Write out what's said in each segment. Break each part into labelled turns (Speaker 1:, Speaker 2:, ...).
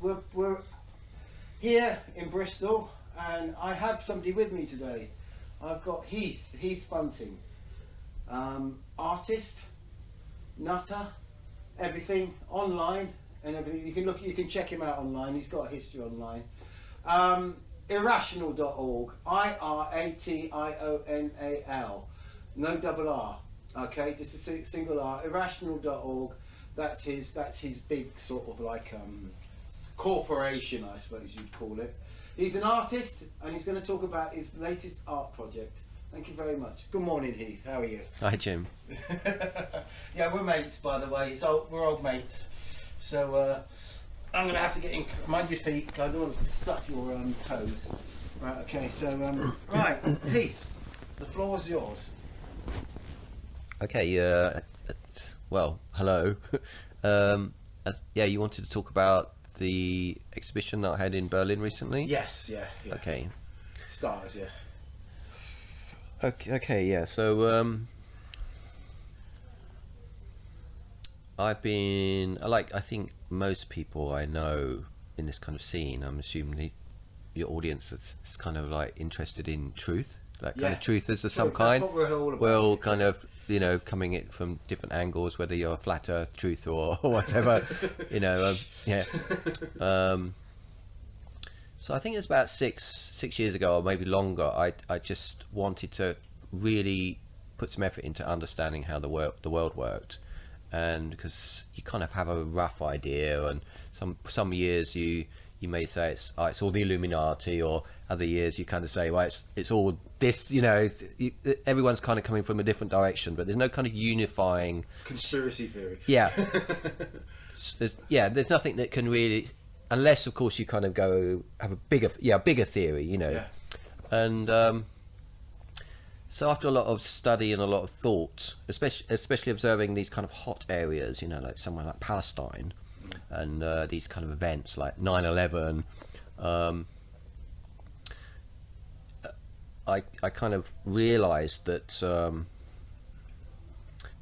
Speaker 1: we're here in Bristol, and I have somebody with me today. I've got Heath Bunting, artist, nutter, everything online and everything. You can check him out online. He's got a history online. Irrational.org, IRATIONAL, no double R. Okay, just a single R. Irrational.org. That's his big sort of like corporation, I suppose you'd call it. He's an artist, and he's going to talk about his latest art project. Thank you very much. Good morning, Heath. How are you?
Speaker 2: Hi, Jim.
Speaker 1: Yeah, we're mates, by the way. We're old mates. So I'm going to have to get in. Mind your feet. I don't want to stuff your toes. Right. Okay. So right, Heath, the floor's yours.
Speaker 2: Okay. Well, hello. Yeah, you wanted to talk about the exhibition that I had in Berlin recently?
Speaker 1: Yes. Yeah.
Speaker 2: Okay.
Speaker 1: Stars. Yeah.
Speaker 2: Okay. Yeah. So I think most people I know in this kind of scene, I'm assuming your audience is kind of like interested in truth, like kind of truthers of some kind.
Speaker 1: That's what we're all about.
Speaker 2: Well, kind of, coming it from different angles, whether you're a flat earth truth or whatever, yeah. So I think it was about six years ago, or maybe longer, I just wanted to really put some effort into understanding how the world worked. And because you kind of have a rough idea, and some years you may say it's all the Illuminati, or other years you kind of say, well, it's all this, everyone's kind of coming from a different direction, but there's no kind of unifying
Speaker 1: conspiracy theory.
Speaker 2: Yeah. There's nothing that can really, unless of course you kind of go have a bigger theory,
Speaker 1: Yeah.
Speaker 2: And so after a lot of study and a lot of thought, especially observing these kind of hot areas, like somewhere like Palestine, and these kind of events like 9/11, I kind of realised that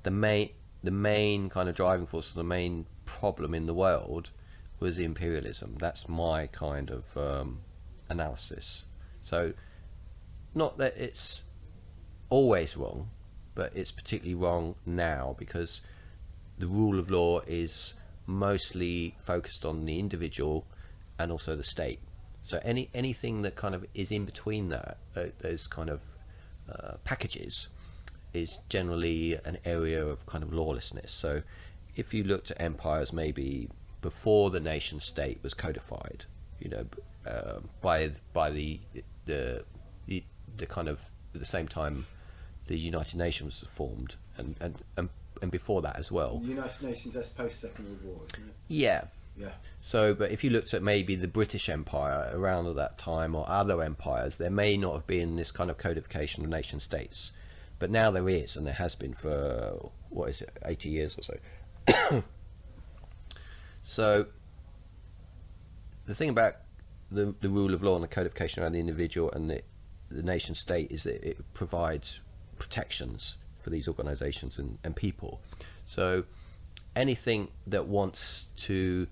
Speaker 2: the main kind of driving force, the main problem in the world was imperialism. That's my kind of analysis. So, not that it's always wrong, but it's particularly wrong now because the rule of law is mostly focused on the individual and also the state. So anything that kind of is in between those kind of packages is generally an area of kind of lawlessness. So if you looked at empires maybe before the nation state was codified, by the kind of at the same time the United Nations was formed, and before that as well.
Speaker 1: The United Nations, that's post-Second World War, isn't it?
Speaker 2: Yeah.
Speaker 1: Yeah.
Speaker 2: So, but if you looked at maybe the British Empire around at that time, or other empires, there may not have been this kind of codification of nation states, but now there is, and there has been for 80 years or so. So the thing about the rule of law and the codification around the individual and the nation state is that it provides protections for these organizations and people. So anything that wants to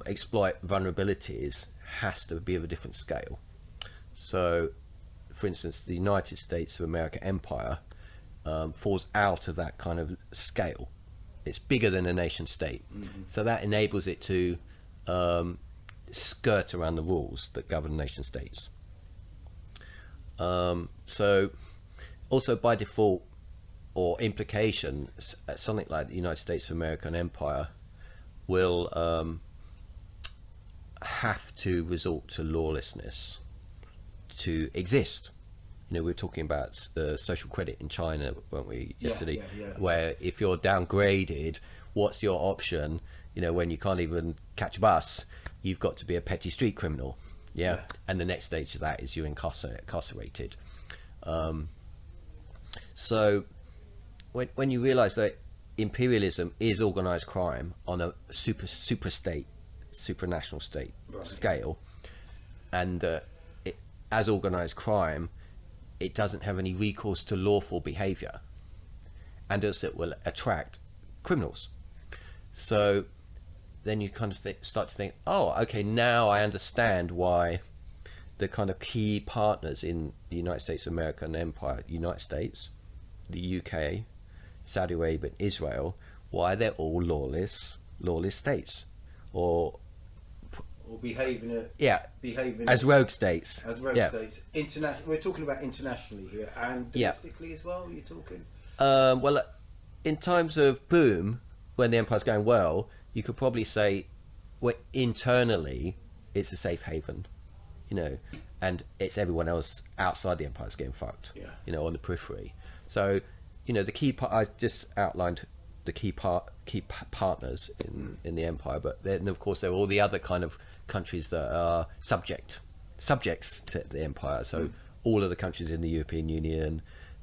Speaker 2: exploit vulnerabilities has to be of a different scale. So for instance, the United States of America empire falls out of that kind of scale. It's bigger than a nation state. Mm-hmm. So that enables it to skirt around the rules that govern nation states. So also by default or implication, something like the United States of America and empire will have to resort to lawlessness to exist. We were talking about the social credit in China, weren't we, yesterday?
Speaker 1: Yeah.
Speaker 2: Where if you're downgraded, what's your option? When you can't even catch a bus, you've got to be a petty street criminal. Yeah. And the next stage of that is you're incarcerated. So when you realize that imperialism is organized crime on a supranational state scale, and as organized crime, it doesn't have any recourse to lawful behavior, and also it will attract criminals. So then you kind of start to think, oh, okay, now I understand why the kind of key partners in the United States of America and Empire, United States, the UK, Saudi Arabia, and Israel, why they're all lawless states, or
Speaker 1: behaving
Speaker 2: as rogue states.
Speaker 1: As rogue states. We're talking about internationally here, and domestically as well. You're talking.
Speaker 2: Well, in times of boom, when the empire's going well, you could probably say, well, internally, it's a safe haven, and it's everyone else outside the empire's getting fucked, on the periphery. So, the key part, I just outlined the key partners in the empire, but then of course there are all the other kind of countries that are subjects to the empire. So all of the countries in the European Union,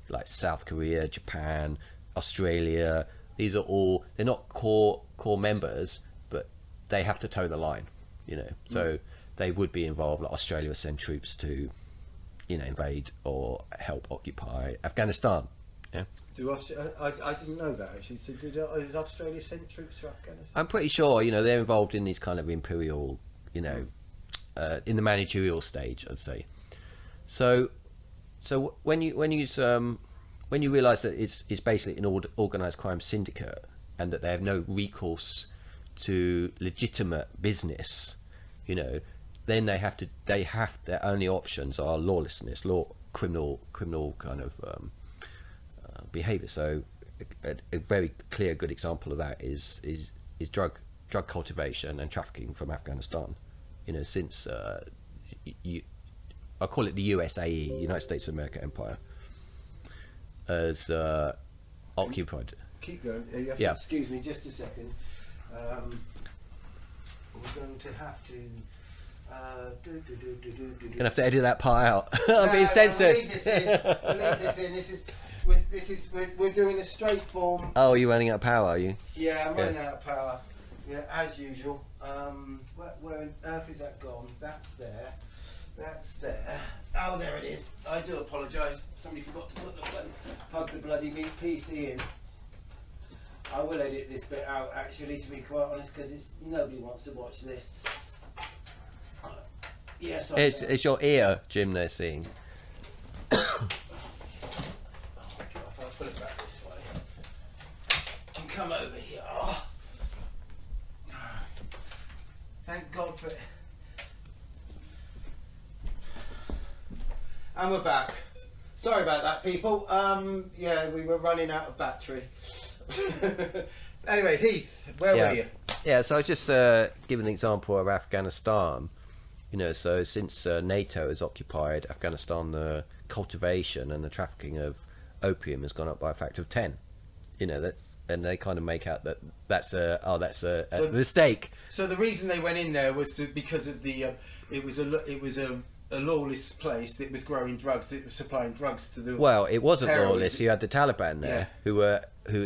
Speaker 2: like South Korea, Japan, Australia, these are all, they're not core members, but they have to toe the line, so they would be involved. Like Australia send troops to invade or help occupy Afghanistan.
Speaker 1: I didn't know that actually. So did Australia send troops to Afghanistan?
Speaker 2: I'm pretty sure they're involved in these kind of imperial, in the managerial stage, I'd say. So when you realise that it's basically an organised crime syndicate, and that they have no recourse to legitimate business, then they have their only options are lawlessness, criminal kind of behaviour. So a very clear, good example of that is drug cultivation and trafficking from Afghanistan. Since I call it the USAE, United States of America Empire, as occupied.
Speaker 1: Keep going. You have to excuse me just a second. We're going to have to.
Speaker 2: Gonna have to edit that part out. I'm being censored.
Speaker 1: We'll leave this in. We're doing a straight form.
Speaker 2: Oh, you're running out of power, are you?
Speaker 1: Yeah, I'm running out of power. Yeah, as usual. Where on earth is that gone? That's there. That's there. Oh, there it is. I do apologise. Somebody forgot to plug the bloody PC in. I will edit this bit out, actually, to be quite honest, because nobody wants to watch this. Yes,
Speaker 2: it's your ear, Jim, they're seeing.
Speaker 1: Oh, God, if I put it back this way and come over here. Oh. Thank God for it. And we're back. Sorry about that, people. Yeah, we were running out of battery. Anyway, Heath, where were you?
Speaker 2: Yeah, so I was just giving an example of Afghanistan. So since NATO has occupied Afghanistan, the cultivation and the trafficking of opium has gone up by a factor of 10. And they kind of make out that's a mistake.
Speaker 1: So the reason they went in there was because of the it was a lawless place that was growing drugs. It was supplying drugs to the.
Speaker 2: Well, it wasn't lawless. You had the Taliban there, who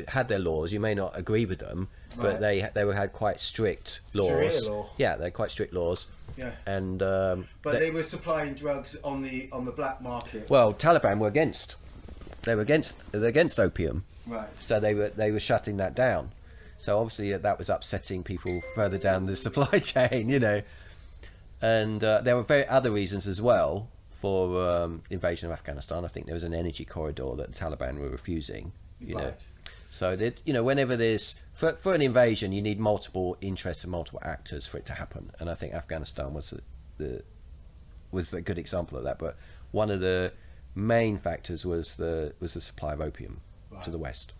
Speaker 2: had their laws. You may not agree with them, but they had quite strict laws.
Speaker 1: Sharia law.
Speaker 2: Yeah, they had quite strict laws.
Speaker 1: Yeah.
Speaker 2: And
Speaker 1: but they were supplying drugs on the black market.
Speaker 2: Well, Taliban were against. They're against opium.
Speaker 1: Right.
Speaker 2: So they were shutting that down. So obviously that was upsetting people further down the supply chain, And there were other reasons as well for invasion of Afghanistan. I think there was an energy corridor that the Taliban were refusing.
Speaker 1: Right.
Speaker 2: So that whenever there's for an invasion, you need multiple interests and multiple actors for it to happen. And I think Afghanistan was a good example of that. But one of the main factors was the supply of opium to the West.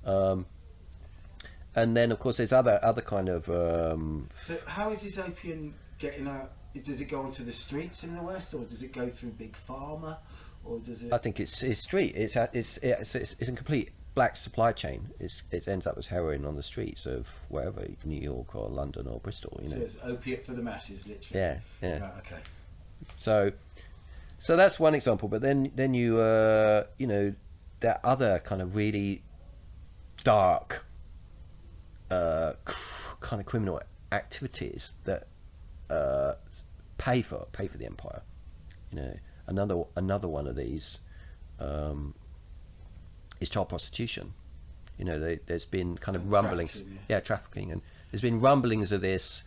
Speaker 2: And then of course there's other kind of.
Speaker 1: So how is this opium getting out? Does it go onto the streets in the West, or does it go through Big Pharma, or does it?
Speaker 2: I think it's street. It's a complete black supply chain. It ends up as heroin on the streets of wherever, New York or London or Bristol.
Speaker 1: So it's opiate for the masses, literally.
Speaker 2: Yeah.
Speaker 1: Right, okay.
Speaker 2: So that's one example. But then you there are other kind of really dark kind of criminal activities that pay for the empire. Another one of these is child prostitution. There's been kind of rumblings, trafficking, there's been rumblings of this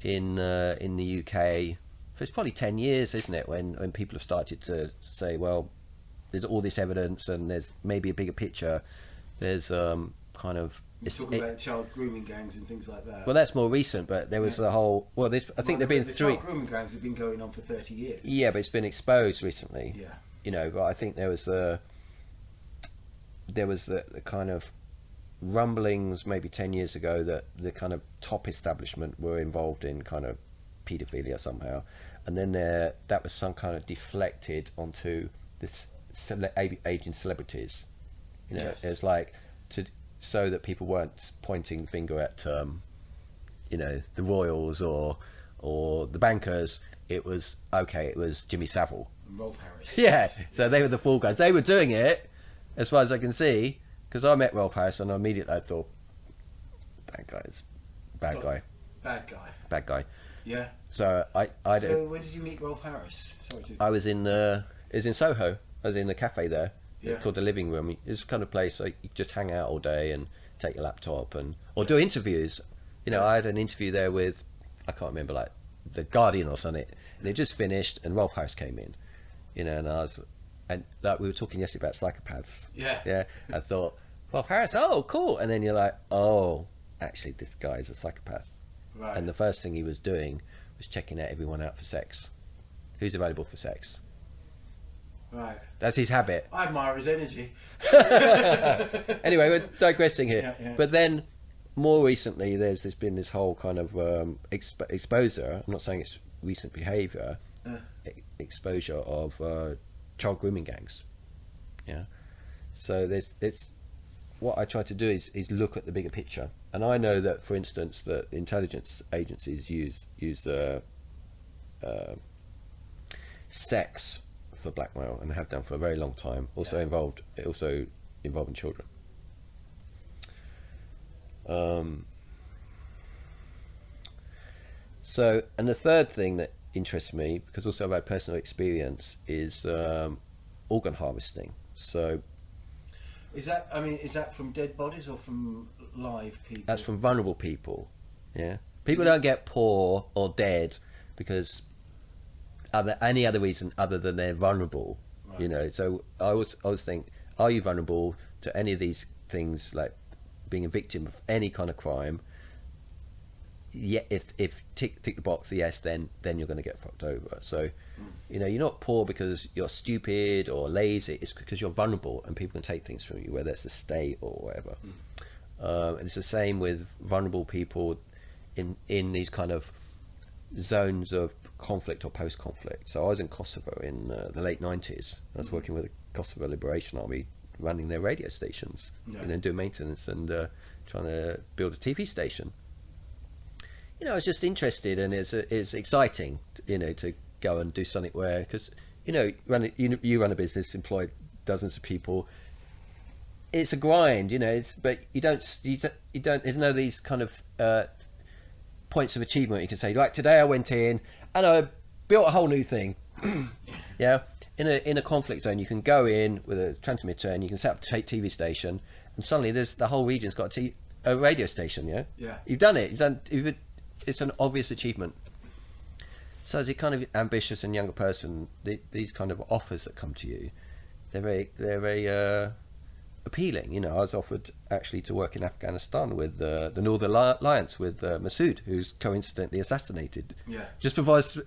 Speaker 2: in the UK for it's probably 10 years, isn't it? When people have started to say, well, there's all this evidence and there's maybe a bigger picture. There's kind of
Speaker 1: You're talking about child grooming gangs and things like that.
Speaker 2: well, that's more recent, but there was the whole. Well, I think there've been
Speaker 1: the
Speaker 2: three.
Speaker 1: child grooming gangs have been going on for 30 years.
Speaker 2: Yeah, but it's been exposed recently.
Speaker 1: Yeah.
Speaker 2: You know, but I think there was the kind of rumblings maybe 10 years ago that the kind of top establishment were involved in kind of paedophilia somehow, and then that was some kind of deflected onto this aging celebrities. You know,
Speaker 1: Yes.
Speaker 2: it's like so that people weren't pointing the finger at you know, the royals or the bankers. It was Jimmy Savile.
Speaker 1: And Rolf Harris.
Speaker 2: Yeah, so they were the fall guys. They were doing it, as far as I can see, because I met Rolf Harris and immediately I thought, bad guy.
Speaker 1: Bad guy. Yeah.
Speaker 2: So
Speaker 1: So when did you meet Rolf Harris? Sorry to...
Speaker 2: I was in Soho. I was in the cafe there.
Speaker 1: Yeah.
Speaker 2: Called the Living Room. It's the kind of place like you just hang out all day and take your laptop or do interviews. You know, I had an interview there with, I can't remember, like the Guardian or something, and it just finished and Rolf Harris came in. You know, and like we were talking yesterday about psychopaths.
Speaker 1: Yeah.
Speaker 2: Yeah. I thought, Rolf Harris, oh cool, and then you're like, oh, actually this guy's a psychopath.
Speaker 1: Right.
Speaker 2: And the first thing he was doing was checking everyone out for sex. Who's available for sex?
Speaker 1: Right.
Speaker 2: That's his habit.
Speaker 1: I admire his energy.
Speaker 2: Anyway, we're digressing here.
Speaker 1: Yeah.
Speaker 2: But then, more recently, there's been this whole kind of exposure. I'm not saying it's recent behaviour. Exposure of child grooming gangs. Yeah. So it's what I try to do is look at the bigger picture. And I know that, for instance, that intelligence agencies use sex for blackmail and have done for a very long time. Also involving children. So, and the third thing that interests me, because also I've had personal experience, is organ harvesting. So
Speaker 1: Is that from dead bodies or from live people?
Speaker 2: that's from vulnerable people. Yeah, people don't get poor or dead because any other reason other than they're vulnerable. Right. You know, so I always think, are you vulnerable to any of these things, like being a victim of any kind of crime? Yeah, if tick the box, yes, then you're going to get fucked over. So, you know, you're not poor because you're stupid or lazy. It's because you're vulnerable and people can take things from you, whether it's the state or whatever. And it's the same with vulnerable people in these kind of zones of conflict or post-conflict. So I was in Kosovo in the late 90s. I was working with the Kosovo Liberation Army, running their radio stations,
Speaker 1: Yeah.
Speaker 2: and then doing maintenance and trying to build a TV station. You know, I was just interested, and it's exciting, you know, to go and do something where, because you know, you run a business, employ dozens of people. It's a grind, you know. But you don't. There's no these kind of points of achievement you can say. Like today, I went in and I built a whole new thing. Yeah, in a conflict zone, you can go in with a transmitter and you can set up a TV station, and suddenly the whole region's got a radio station. Yeah.
Speaker 1: Yeah.
Speaker 2: You've done it. It's an obvious achievement. So as a kind of ambitious and younger person, these kind of offers that come to you, they're very appealing. You know, I was offered actually to work in Afghanistan with the Northern Alliance with Massoud, who's coincidentally assassinated.
Speaker 1: Yeah.
Speaker 2: Just before I was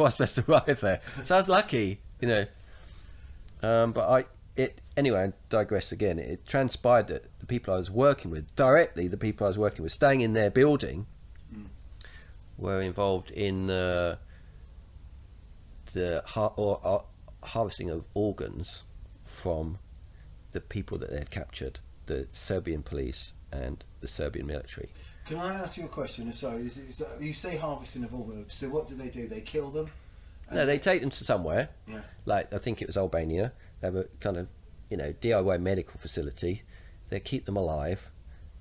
Speaker 2: supposed to arrive there. So I was lucky, you know. But anyway, I digress again. It transpired that the people I was working with, staying in their building, were involved in the harvesting of organs from the people that they had captured, the Serbian police and the Serbian military.
Speaker 1: Can I ask you a question? Sorry, you say harvesting of organs, so what do? They kill them?
Speaker 2: No, they take them to somewhere.
Speaker 1: Yeah.
Speaker 2: Like, I think it was Albania. They have a kind of, you know, DIY medical facility. They keep them alive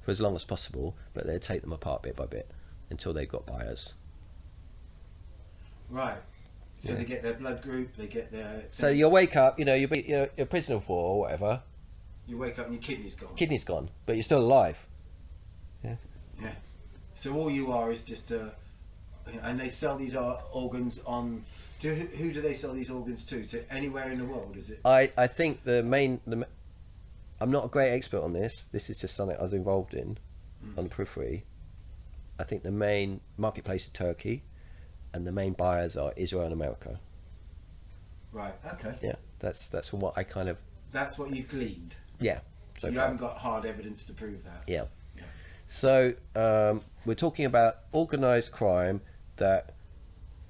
Speaker 2: for as long as possible, but they take them apart bit by bit until they've got buyers.
Speaker 1: Right. So
Speaker 2: Yeah.
Speaker 1: they get their blood group, they get their...
Speaker 2: So you'll wake up, you know, you're a prisoner of war or whatever.
Speaker 1: You wake up and your kidney's gone.
Speaker 2: Kidney's gone, but you're still alive. Yeah.
Speaker 1: Yeah. So all you are is just and they sell these organs on. Who do they sell these organs to? To anywhere in the world, is it?
Speaker 2: I think I'm not a great expert on this. This is just something I was involved in on the periphery. I think the main marketplace is Turkey, and the main buyers are Israel and America.
Speaker 1: Right. Okay.
Speaker 2: Yeah, that's from what I kind of.
Speaker 1: That's what you've gleaned.
Speaker 2: Yeah. So
Speaker 1: You
Speaker 2: far.
Speaker 1: haven't got hard evidence to prove that.
Speaker 2: Yeah.
Speaker 1: Yeah.
Speaker 2: So we're talking about organised crime that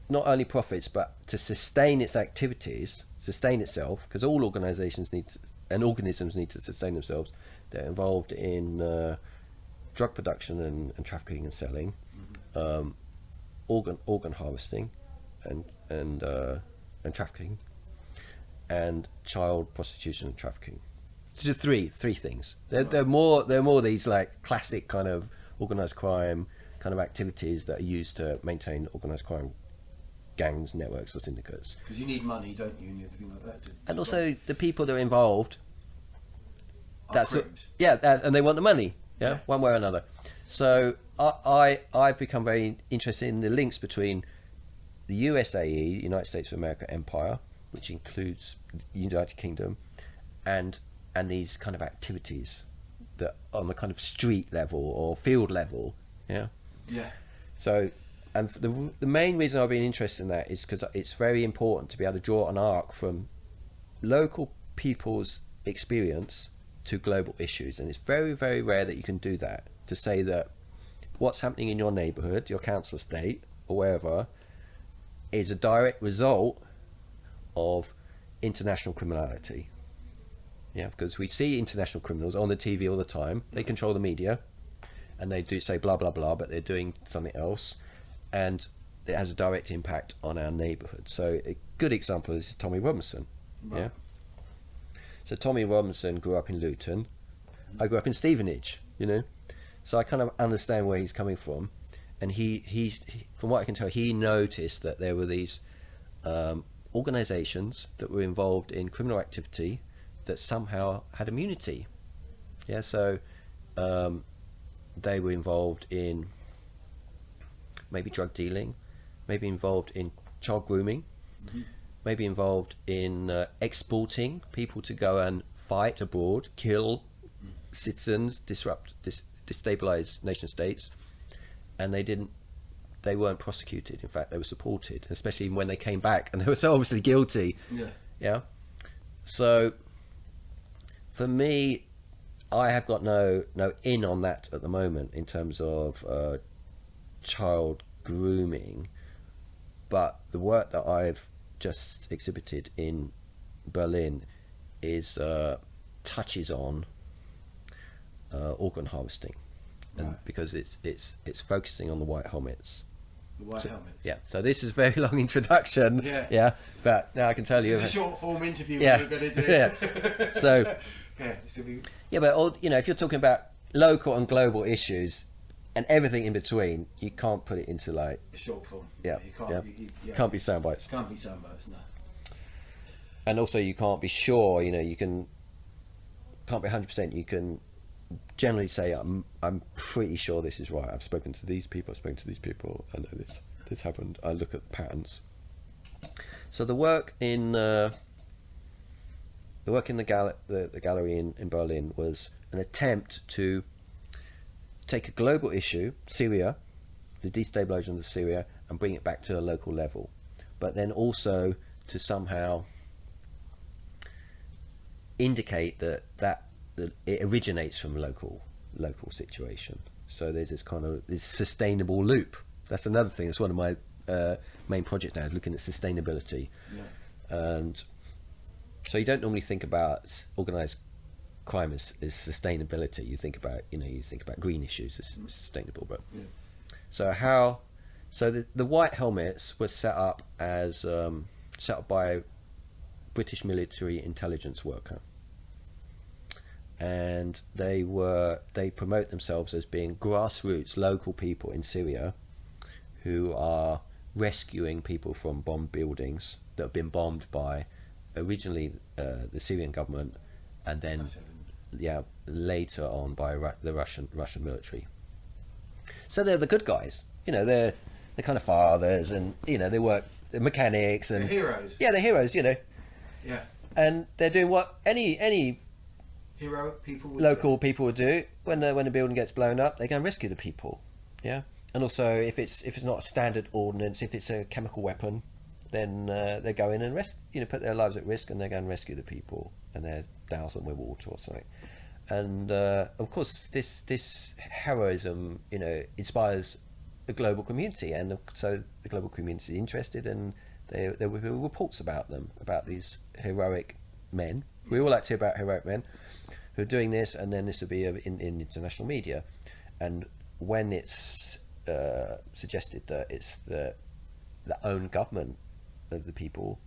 Speaker 2: not only profits, but to sustain its activities, sustain itself, because all organisms need to sustain themselves. They're involved in drug production and trafficking and selling, organ harvesting, and trafficking, and child prostitution and trafficking. So just three things. They're more these like classic kind of organised crime kind of activities that are used to maintain organised crime gangs, networks, or syndicates.
Speaker 1: Because you need money, don't you, and everything like that.
Speaker 2: And also the people that are involved. That's what,
Speaker 1: crims.
Speaker 2: and they want the money.
Speaker 1: Yeah.
Speaker 2: One way or another. So I've become very interested in the links between the USAE, United States of America Empire, which includes the United Kingdom, and these kind of activities that on the kind of street level or field level. Yeah.
Speaker 1: Yeah.
Speaker 2: So, and the main reason I've been interested in that is because it's very important to be able to draw an arc from local people's experience to global issues, and it's very, very rare that you can do that, to say that what's happening in your neighbourhood, your council estate or wherever, is a direct result of international criminality. Yeah, because we see international criminals on the TV all the time. They control the media, and they do say blah blah blah, but they're doing something else, and it has a direct impact on our neighbourhood. So a good example is Tommy Robinson.
Speaker 1: Right.
Speaker 2: Yeah. So Tommy Robinson grew up in Luton. I grew up in Stevenage. So I kind of understand where he's coming from, and he from what I can tell, he noticed that there were these organisations that were involved in criminal activity that somehow had immunity. Yeah. So they were involved in maybe drug dealing, maybe involved in child grooming, maybe involved in exporting people to go and fight abroad, kill citizens, destabilize nation states, and they weren't prosecuted. In fact, they were supported, especially when they came back and they were so obviously guilty. Yeah. So for me, I have got no in on that at the moment in terms of child grooming, but the work that I've just exhibited in Berlin is touches on organ harvesting, and because it's focusing on the white helmets.
Speaker 1: The white helmets.
Speaker 2: Yeah. So this is a very long introduction.
Speaker 1: Yeah.
Speaker 2: But now I can tell you.
Speaker 1: This is a short form interview.
Speaker 2: Yeah.
Speaker 1: We're going to do.
Speaker 2: Yeah. So.
Speaker 1: Yeah.
Speaker 2: But if you're talking about local and global issues and everything in between, you can't put it into like
Speaker 1: short form.
Speaker 2: Yeah.
Speaker 1: You can't.
Speaker 2: Yeah. Can't be sound bites.
Speaker 1: Can't be sound bites. No.
Speaker 2: And also, you can't be sure. You can't be 100%. You can generally say, I'm pretty sure this is right. I've spoken to these people. I know this happened. I look at patterns. So the work in the gallery in Berlin was an attempt to take a global issue, Syria, the destabilization of Syria, and bring it back to a local level, but then also to somehow indicate that it originates from local situation. So there's this sustainable loop. That's another thing. It's one of my main projects now, is looking at sustainability. And so you don't normally think about organised crime as sustainability. You think about green issues as sustainable, but so the white helmets were set up by British military intelligence worker, and they promote themselves as being grassroots local people in Syria who are rescuing people from bombed buildings that have been bombed by originally the Syrian government, and then later on by the Russian military. So they're the good guys. They're kind of fathers, and they work, they're mechanics, and
Speaker 1: They're heroes.
Speaker 2: Yeah, they're heroes.
Speaker 1: Yeah.
Speaker 2: And they're doing what any
Speaker 1: Heroic people would
Speaker 2: local
Speaker 1: do.
Speaker 2: people would do when a building gets blown up. They go and rescue the people. Yeah. And also, if it's not a standard ordnance, if it's a chemical weapon, then they go in and put their lives at risk, and they go and rescue the people, and they douse them with water or something. And of course, this heroism, inspires the global community, and so the global community is interested, and there will be reports about them, about these heroic men. We all like to hear about heroic men who are doing this, and then this will be in international media. And when it's suggested that it's the own government of the people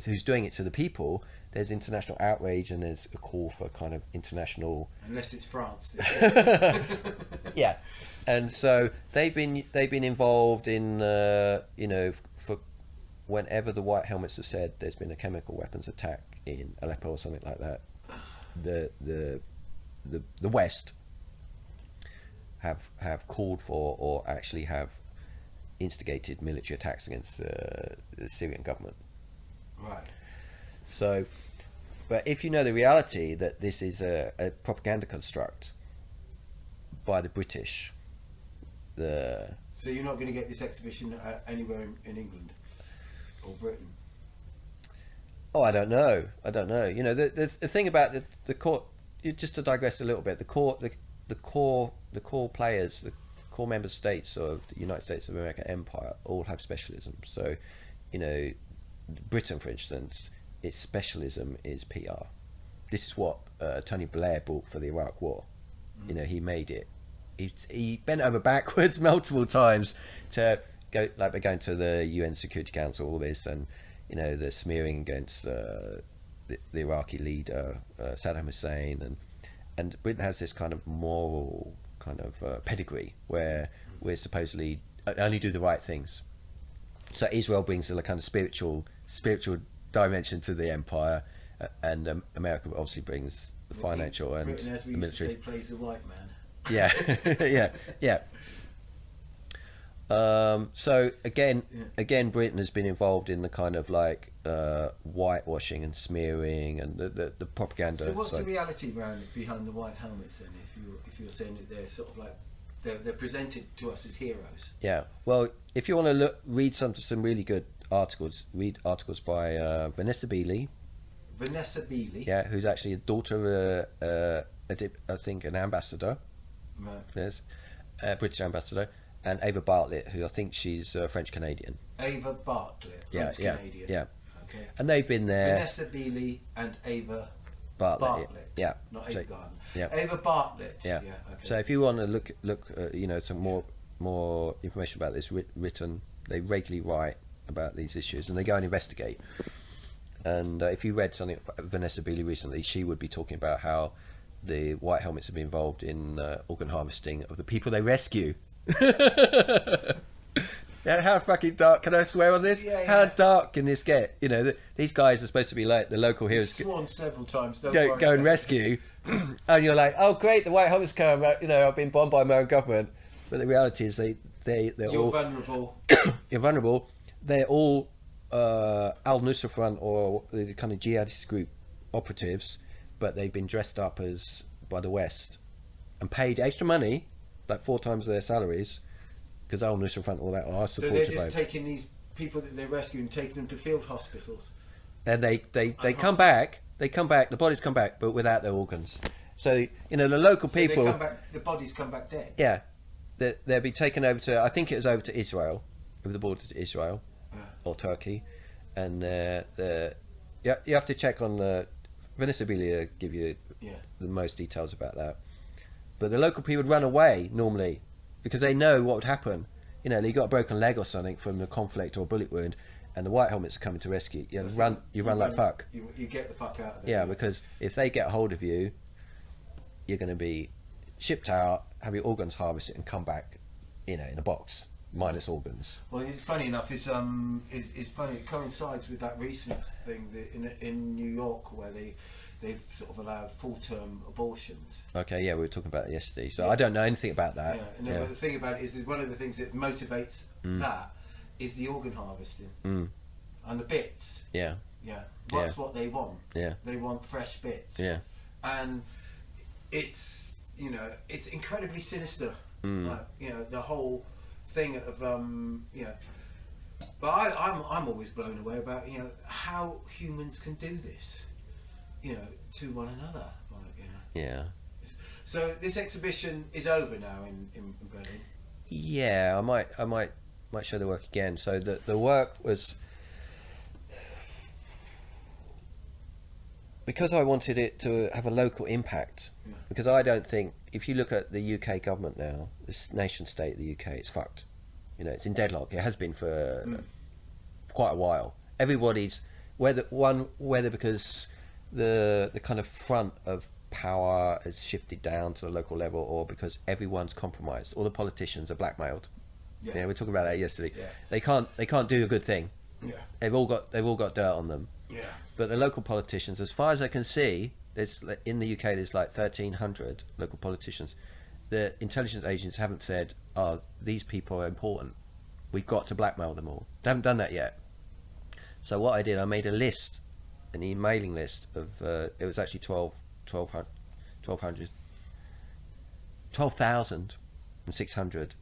Speaker 2: who's doing it to the people, there's international outrage, and there's a call for kind of international.
Speaker 1: Unless it's France.
Speaker 2: Yeah, and so they've been involved in for whenever the White Helmets have said there's been a chemical weapons attack in Aleppo or something like that, the West have called for, or actually have instigated, military attacks against the Syrian government.
Speaker 1: Right.
Speaker 2: So, but if you know the reality that this is a propaganda construct by the British,
Speaker 1: So you're not going to get this exhibition anywhere in England or Britain?
Speaker 2: Oh, I don't know. The thing about the core. Just to digress a little bit, the core players, the core member states of the United States of America Empire all have specialism. So, Britain, for instance, its specialism is PR. This is what Tony Blair brought for the Iraq War. He made it. He bent over backwards multiple times to go, like by going to the UN Security Council, all this, and the smearing against the Iraqi leader Saddam Hussein, and Britain has this kind of moral kind of pedigree where we're supposedly only do the right things. So Israel brings a kind of spiritual dimension to the empire, and America obviously brings the financial and
Speaker 1: Britain, as we
Speaker 2: the
Speaker 1: used to
Speaker 2: military.
Speaker 1: say, plays the white man.
Speaker 2: Yeah, yeah. So again, Britain has been involved in the kind of like whitewashing and smearing and the propaganda.
Speaker 1: So what's the reality behind the white helmets then? If you're saying that they're sort of like they're presented to us as heroes.
Speaker 2: Yeah. Well, if you want to read some really good articles, read articles by Vanessa Beeley.
Speaker 1: Vanessa Beeley.
Speaker 2: Yeah, who's actually a daughter of I think an ambassador.
Speaker 1: Right.
Speaker 2: Yes, British ambassador. And Ava Bartlett, who I think she's French Canadian.
Speaker 1: Ava Bartlett, French Canadian.
Speaker 2: Yeah.
Speaker 1: Okay.
Speaker 2: And they've been there.
Speaker 1: Vanessa Beeley and Ava
Speaker 2: Bartlett. Yeah.
Speaker 1: Not Ava Gardner.
Speaker 2: Yeah.
Speaker 1: Ava Bartlett.
Speaker 2: Yeah.
Speaker 1: Okay.
Speaker 2: So if you want to look, some more information about this written, they regularly write about these issues, and they go and investigate. And if you read something about Vanessa Beeley recently, she would be talking about how the white helmets have been involved in organ harvesting of the people they rescue. Yeah, how fucking dark can I swear on this?
Speaker 1: Yeah,
Speaker 2: How dark can this get? These guys are supposed to be like the local heroes.
Speaker 1: Sworn several times.
Speaker 2: Go and rescue, and you're like, oh great, the white helmets come. I've been bombed by my own government, but the reality is they're
Speaker 1: You're
Speaker 2: all
Speaker 1: vulnerable.
Speaker 2: you're vulnerable. They're all Al Nusra Front or the kind of jihadist group operatives, but they've been dressed up as by the West and paid extra money, like 4 times their salaries, because Al Nusra Front, all that are
Speaker 1: So they're
Speaker 2: supported
Speaker 1: just
Speaker 2: by.
Speaker 1: taking these people that they're rescuing, taking them to field hospitals.
Speaker 2: And they come back. They come back. The bodies come back, but without their organs. So the local
Speaker 1: So
Speaker 2: people.
Speaker 1: they come back, the bodies come back dead.
Speaker 2: Yeah, they'll be taken over to. I think it was over to Israel, over the border to Israel, or Turkey, and you have to check on Vanessa Beeley give you the most details about that. But the local people would run away normally because they know what would happen. They got a broken leg or something from the conflict or a bullet wound, and the white helmets are coming to rescue you. You run like fuck.
Speaker 1: You get the fuck out of there.
Speaker 2: Yeah, because if they get a hold of you, you're going to be shipped out, have your organs harvested, and come back, in a box minus organs.
Speaker 1: Well, it's funny enough. It's funny. It coincides with that recent thing that in New York where they've sort of allowed full-term abortions.
Speaker 2: Okay, yeah, we were talking about it yesterday, so I don't know anything about that.
Speaker 1: Yeah, but the thing about it is one of the things that motivates that is the organ harvesting and the bits.
Speaker 2: Yeah.
Speaker 1: Yeah, that's what they want.
Speaker 2: Yeah.
Speaker 1: They want fresh bits.
Speaker 2: Yeah.
Speaker 1: And it's, you know, it's incredibly sinister. Like, you know, the whole thing of you know. But I'm always blown away about, you know, how humans can do this, you know, to one another. Like, you know.
Speaker 2: Yeah.
Speaker 1: So this exhibition is over now in Berlin.
Speaker 2: Yeah, I might show the work again. So the work was, because I wanted it to have a local impact, because I don't think, if you look at the UK government now, this nation state of the UK, it's fucked. You know, it's in deadlock. It has been for quite a while. Everybody's, whether because the kind of front of power has shifted down to the local level, or because everyone's compromised. All the politicians are blackmailed. Yeah, we were talking about that yesterday. Yeah. They can't do a good thing.
Speaker 1: Yeah.
Speaker 2: They've all got dirt on them.
Speaker 1: Yeah.
Speaker 2: But the local politicians, as far as I can see, there's in the UK there's like 1,300 local politicians. The intelligence agents haven't said, "Oh, these people are important. We've got to blackmail them all." They haven't done that yet. So what I did, I made a list, an emailing list of it was actually 12,600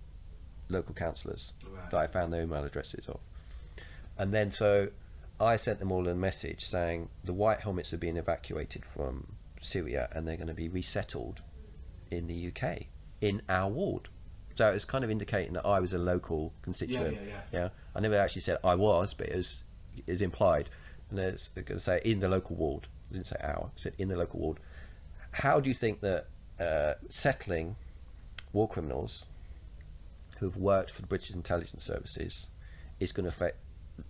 Speaker 2: local councillors that I found their email addresses of. And then so I sent them all a message saying the white helmets are being evacuated from Syria and they're going to be resettled in the UK, in our ward. So it's kind of indicating that I was a local constituent. Yeah. I never actually said I was, but it was implied. And it's going to say in the local ward. I didn't say our. It said in the local ward. How do you think that settling war criminals who've worked for the British intelligence services is going to affect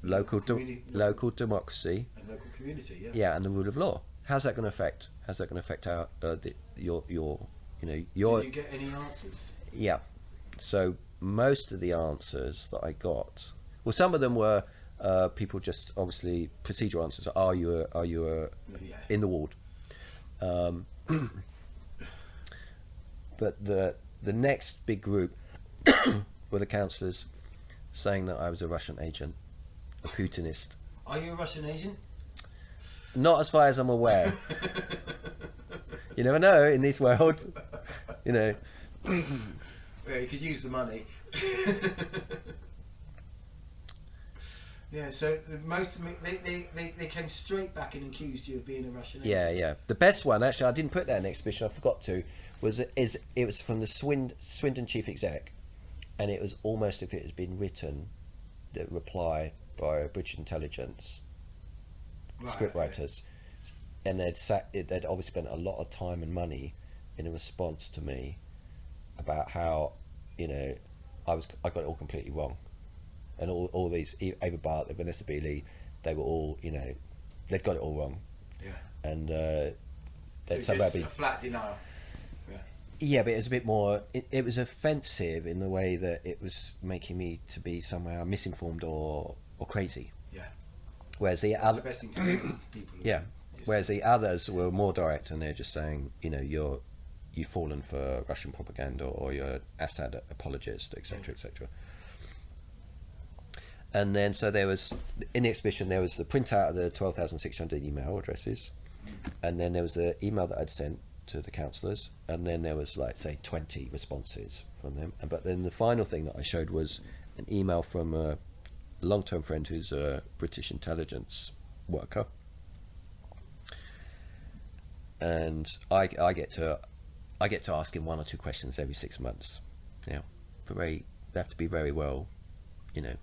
Speaker 2: local democracy
Speaker 1: and local community?
Speaker 2: Yeah, and the rule of law? How's that going to affect? How's that going to affect our your you know your?
Speaker 1: Did you get any answers?
Speaker 2: Yeah. So most of the answers that I got, well, some of them were people just obviously procedural answers. Are you in the ward? But the next big group were the councillors saying that I was a Russian agent, a Putinist.
Speaker 1: Are you a Russian agent?
Speaker 2: Not as far as I'm aware. You never know in this world, you know.
Speaker 1: Yeah, you could use the money. Yeah, so most of them, they came straight back and accused you of being a Russian agent.
Speaker 2: Yeah. The best one, actually, I didn't put that in the exhibition, I forgot to, it was from the Swindon chief exec, and it was almost if it had been written, the reply by British intelligence scriptwriters, and they'd obviously spent a lot of time and money in a response to me about how, you know, I got it all completely wrong, and all these, Ava Bartlett, Vanessa Beeley, they were all, you know, they'd got it all wrong.
Speaker 1: Yeah.
Speaker 2: And
Speaker 1: so just a flat denial.
Speaker 2: Yeah, but it was a bit more. It was offensive in the way that it was making me to be somehow misinformed or crazy.
Speaker 1: Yeah.
Speaker 2: Whereas
Speaker 1: the best thing to do with people.
Speaker 2: Yeah. Whereas the others were more direct, and they're just saying, you know, you've fallen for Russian propaganda, or you're an Assad apologist, etc., etc. And then so there was, in the exhibition, there was the printout of the 12,600 email addresses, and then there was the email that I'd sent to the councillors, and then there was, like, say 20 responses from them. But then the final thing that I showed was an email from a long-term friend who's a British intelligence worker, and I get to ask him one or two questions every 6 months. You know, they have to be very well, you know,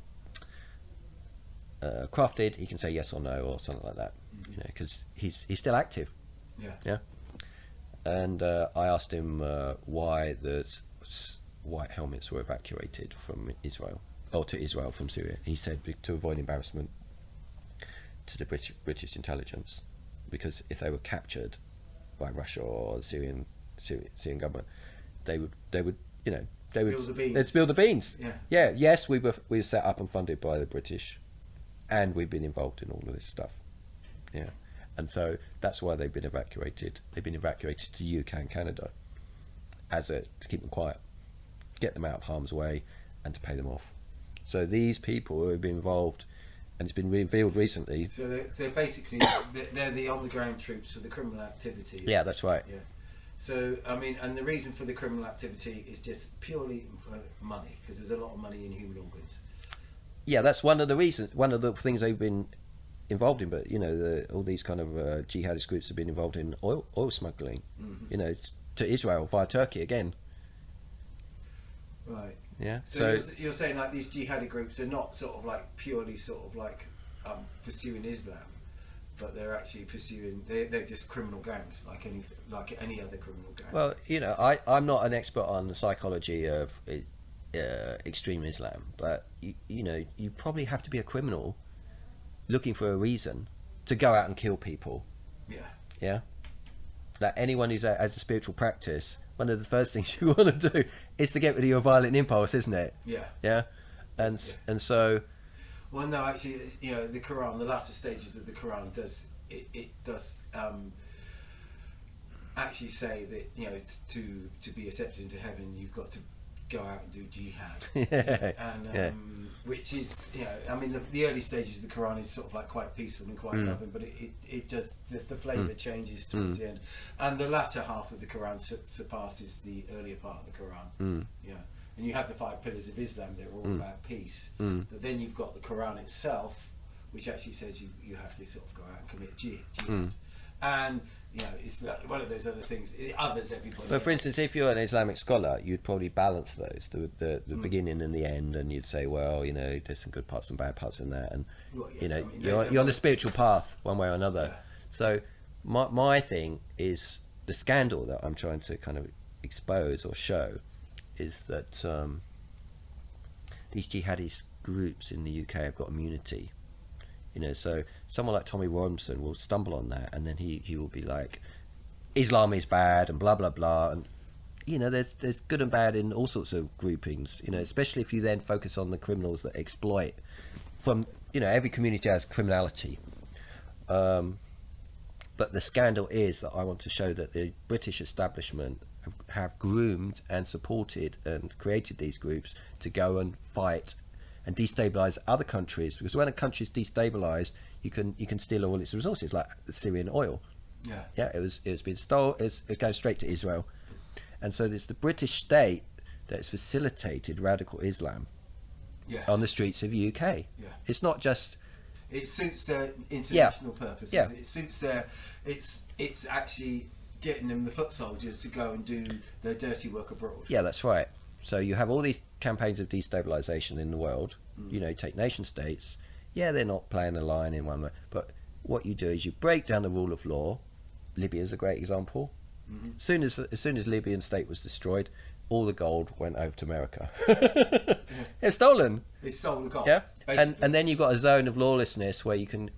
Speaker 2: crafted. He can say yes or no or something like that, you know, because he's still active. Yeah. And I asked him why the white helmets were evacuated from Israel, or to Israel from Syria. He said to avoid embarrassment to the British intelligence, because if they were captured by Russia or the Syrian government, they would you know, they'd spill the beans. Yeah. Yes, we were set up and funded by the British, and we've been involved in all of this stuff. Yeah. And so that's why they've been evacuated. They've been evacuated to UK and Canada to keep them quiet, get them out of harm's way, and to pay them off. So these people who have been involved, and it's been revealed recently.
Speaker 1: So they're basically they're the on-the-ground troops for the criminal activity.
Speaker 2: Yeah, that's right.
Speaker 1: Yeah. So I mean, and the reason for the criminal activity is just purely money, because there's a lot of money in human organs.
Speaker 2: Yeah, that's one of the reasons. One of the things they've been involved in. But all these kind of jihadist groups have been involved in oil smuggling. Mm-hmm. To Israel via Turkey again.
Speaker 1: Right.
Speaker 2: Yeah.
Speaker 1: So you're saying like these jihadi groups are not sort of like purely sort of like pursuing Islam, but they're actually pursuing they're just criminal gangs like any other criminal gang.
Speaker 2: Well, I'm not an expert on the psychology of extreme Islam, but you probably have to be a criminal looking for a reason to go out and kill people.
Speaker 1: Yeah.
Speaker 2: Yeah. That anyone who's has a spiritual practice, one of the first things you want to do is to get rid of your violent impulse, isn't it?
Speaker 1: Yeah.
Speaker 2: Yeah. And so.
Speaker 1: Well, no, actually, the Quran, the latter stages of the Quran does actually say that to be accepted into heaven, you've got to go out and do jihad.
Speaker 2: Yeah.
Speaker 1: Which is, I mean, the early stages of the Quran is sort of like quite peaceful and quite loving, but it just the flavour changes towards the end, and the latter half of the Quran surpasses the earlier part of the Quran. Yeah. And you have the 5 pillars of Islam, they're all about peace. But then you've got the Quran itself, which actually says you have to sort of go out and commit jihad. And, it's like one of those other things, others everybody
Speaker 2: But for instance, if you're an Islamic scholar, you'd probably balance those, the beginning and the end, and you'd say, well, there's some good parts and bad parts in that. And, you're on the spiritual path one way or another.
Speaker 1: Yeah.
Speaker 2: So my thing is the scandal that I'm trying to kind of expose or show is that these jihadist groups in the UK have got immunity. So someone like Tommy Robinson will stumble on that, and then he will be like, Islam is bad and blah blah blah, and there's good and bad in all sorts of groupings. Especially if you then focus on the criminals that exploit from every community has criminality. But the scandal is that I want to show that the British establishment have groomed and supported and created these groups to go and fight and destabilize other countries, because when a country is destabilized, you can steal all its resources, like the Syrian oil. It was being stolen. It's going straight to Israel, and so it's the British state that's facilitated radical Islam on the streets of the UK. It's not just.
Speaker 1: It suits their international purposes. It suits their. It's actually getting them, the foot soldiers, to go and do their dirty work abroad. Yeah,
Speaker 2: that's right. So you have all these campaigns of destabilization in the world. Take nation states. Yeah, they're not playing a line in one way, but what you do is you break down the rule of law. Libya is a great example. As soon as Libyan state was destroyed, all the gold went over to America. It's stolen.
Speaker 1: It's stolen gold.
Speaker 2: Yeah, and then you've got a zone of lawlessness where you can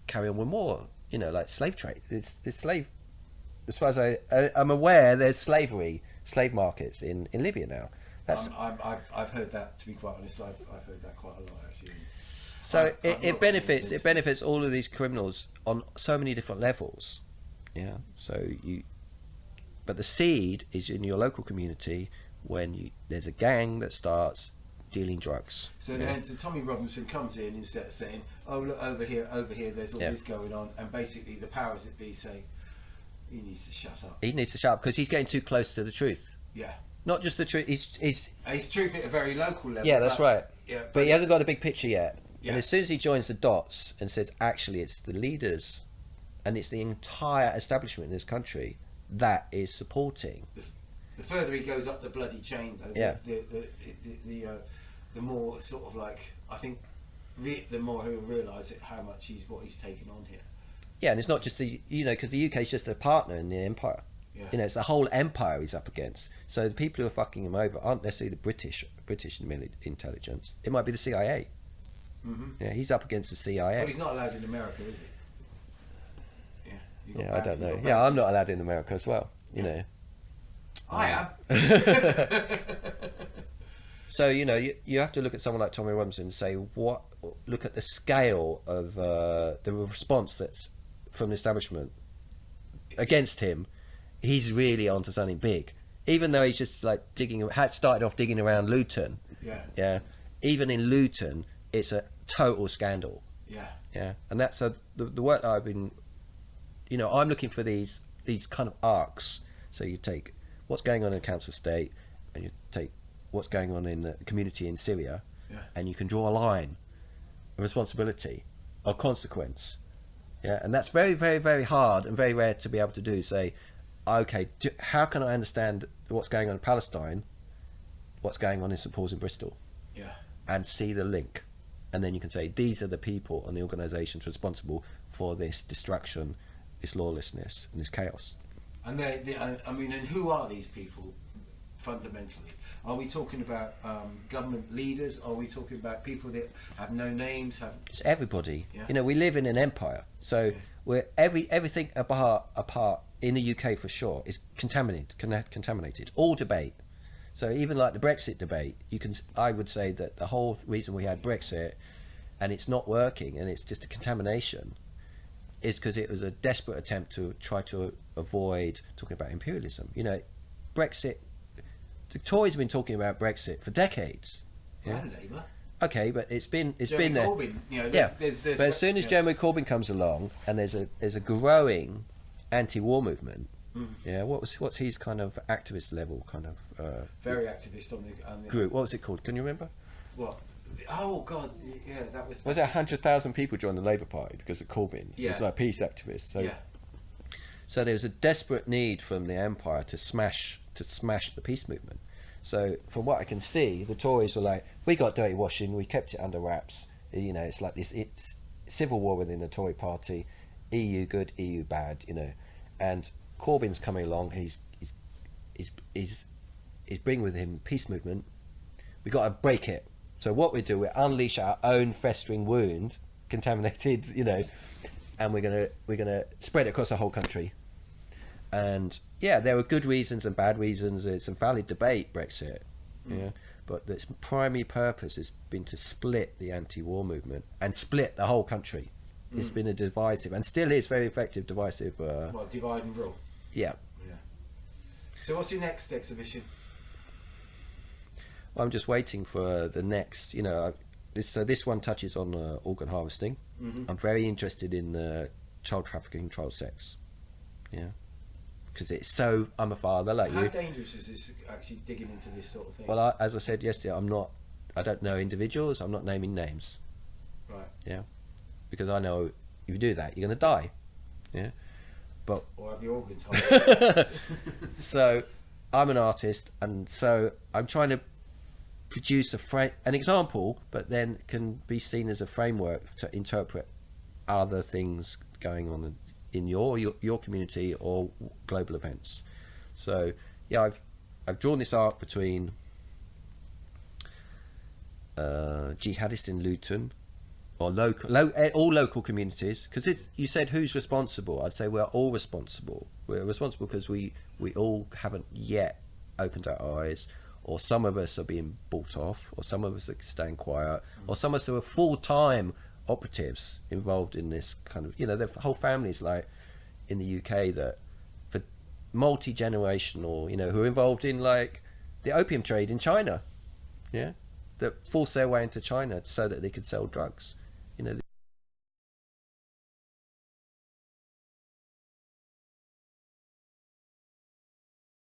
Speaker 2: carry on with more. Like slave trade. It's slave. As far as I'm aware, there's slave markets in Libya now.
Speaker 1: I've heard that, to be quite honest. I've heard that quite a lot, actually.
Speaker 2: So it benefits all of these criminals on so many different levels. Yeah. But the seed is in your local community when there's a gang that starts dealing drugs.
Speaker 1: So Tommy Robinson comes in instead of saying, "Oh, look over here, there's all this going on," and basically the powers that be say, he needs to shut up.
Speaker 2: He needs to shut up because he's getting too close to the truth.
Speaker 1: Yeah.
Speaker 2: Not just the truth. He's
Speaker 1: truth at a very local level.
Speaker 2: Yeah, that's right.
Speaker 1: Yeah,
Speaker 2: but he hasn't got a big picture yet.
Speaker 1: Yeah.
Speaker 2: And as soon as he joins the dots and says, actually, it's the leaders and it's the entire establishment in this country that is supporting.
Speaker 1: The further he goes up the bloody chain, though, the more sort of like, I think, the more he'll realise how much what he's taken on here.
Speaker 2: Yeah, and it's not just because the UK is just a partner in the empire.
Speaker 1: Yeah.
Speaker 2: It's the whole empire he's up against. So the people who are fucking him over aren't necessarily the British intelligence. It might be the CIA.
Speaker 1: Mm-hmm.
Speaker 2: Yeah, he's up against the CIA.
Speaker 1: Well, he's not allowed in America, is he?
Speaker 2: Yeah, I don't know. Yeah, I'm not allowed in America as well.
Speaker 1: I am.
Speaker 2: So you have to look at someone like Tommy Robinson and say, look at the scale of the response that's from the establishment against him, he's really onto something big. Even though he's just like had started off digging around Luton. Yeah. Even in Luton, it's a total scandal. Yeah. And that's the work that I've been, I'm looking for these kind of arcs. So you take what's going on in the council estate, and you take what's going on in the community in Syria, and you can draw a line, a responsibility, a consequence. Yeah. And that's very, very, very hard and very rare to be able to do. Say, okay, how can I understand what's going on in Palestine, what's going on in St Paul's in Bristol, and see the link, and then you can say these are the people and the organisations responsible for this destruction, this lawlessness, and this chaos.
Speaker 1: And and who are these people fundamentally? Are we talking about government leaders? Are we talking about people that have no names?
Speaker 2: It's everybody. We live in an empire, so we're everything apart in the UK for sure is contaminated. All debate. So even like the Brexit debate, I would say that the whole reason we had Brexit and it's not working and it's just a contamination is because it was a desperate attempt to try to avoid talking about imperialism. Brexit, the Tories have been talking about Brexit for decades.
Speaker 1: And Labour.
Speaker 2: Okay, but it's been
Speaker 1: Jeremy
Speaker 2: there.
Speaker 1: Corbyn,
Speaker 2: But as soon as Jeremy Corbyn comes along and there's a growing anti-war movement, what's his kind of activist level kind of
Speaker 1: very activist on the
Speaker 2: group? What was it called? Can you remember?
Speaker 1: What? Oh God, that was.
Speaker 2: Was it 100,000 people joined the Labour Party because of Corbyn?
Speaker 1: Yeah.
Speaker 2: It was like peace activists. So there was a desperate need from the empire to smash the peace movement. So from what I can see, the Tories were like, we got dirty washing, we kept it under wraps. It's like this. It's civil war within the Tory party. EU good, EU bad. And Corbyn's coming along. He's bringing with him peace movement. We got to break it. So what we do, we unleash our own festering wound, contaminated, and we're gonna spread it across the whole country. And there were good reasons and bad reasons. It's a valid debate, Brexit. But its primary purpose has been to split the anti-war movement and split the whole country. It's been a divisive, and still is very effective divisive.
Speaker 1: Divide and rule.
Speaker 2: Yeah.
Speaker 1: So what's your next exhibition?
Speaker 2: Well, I'm just waiting for the next. This one touches on organ harvesting. I'm very interested in child trafficking, child sex. Because it's so. I'm a father like you.
Speaker 1: How dangerous is this actually digging into this sort of thing?
Speaker 2: Well, as I said yesterday, I don't know individuals. I'm not naming names.
Speaker 1: Right.
Speaker 2: Yeah. Because I know if you do that, you're going to die. Yeah. But
Speaker 1: or have your organs harvested.
Speaker 2: So, I'm an artist, and so I'm trying to produce an example, but then can be seen as a framework to interpret other things going on in your community or global events. So I've drawn this arc between jihadists in Luton, or all local communities, because you said who's responsible. I'd say we're all responsible. We're responsible because we all haven't yet opened our eyes, or some of us are being bought off, or some of us are staying quiet, or some of us are full-time operatives involved in this kind of, the whole families like in the UK that for multi-generational, who are involved in like the opium trade in China, that force their way into China so that they could sell drugs.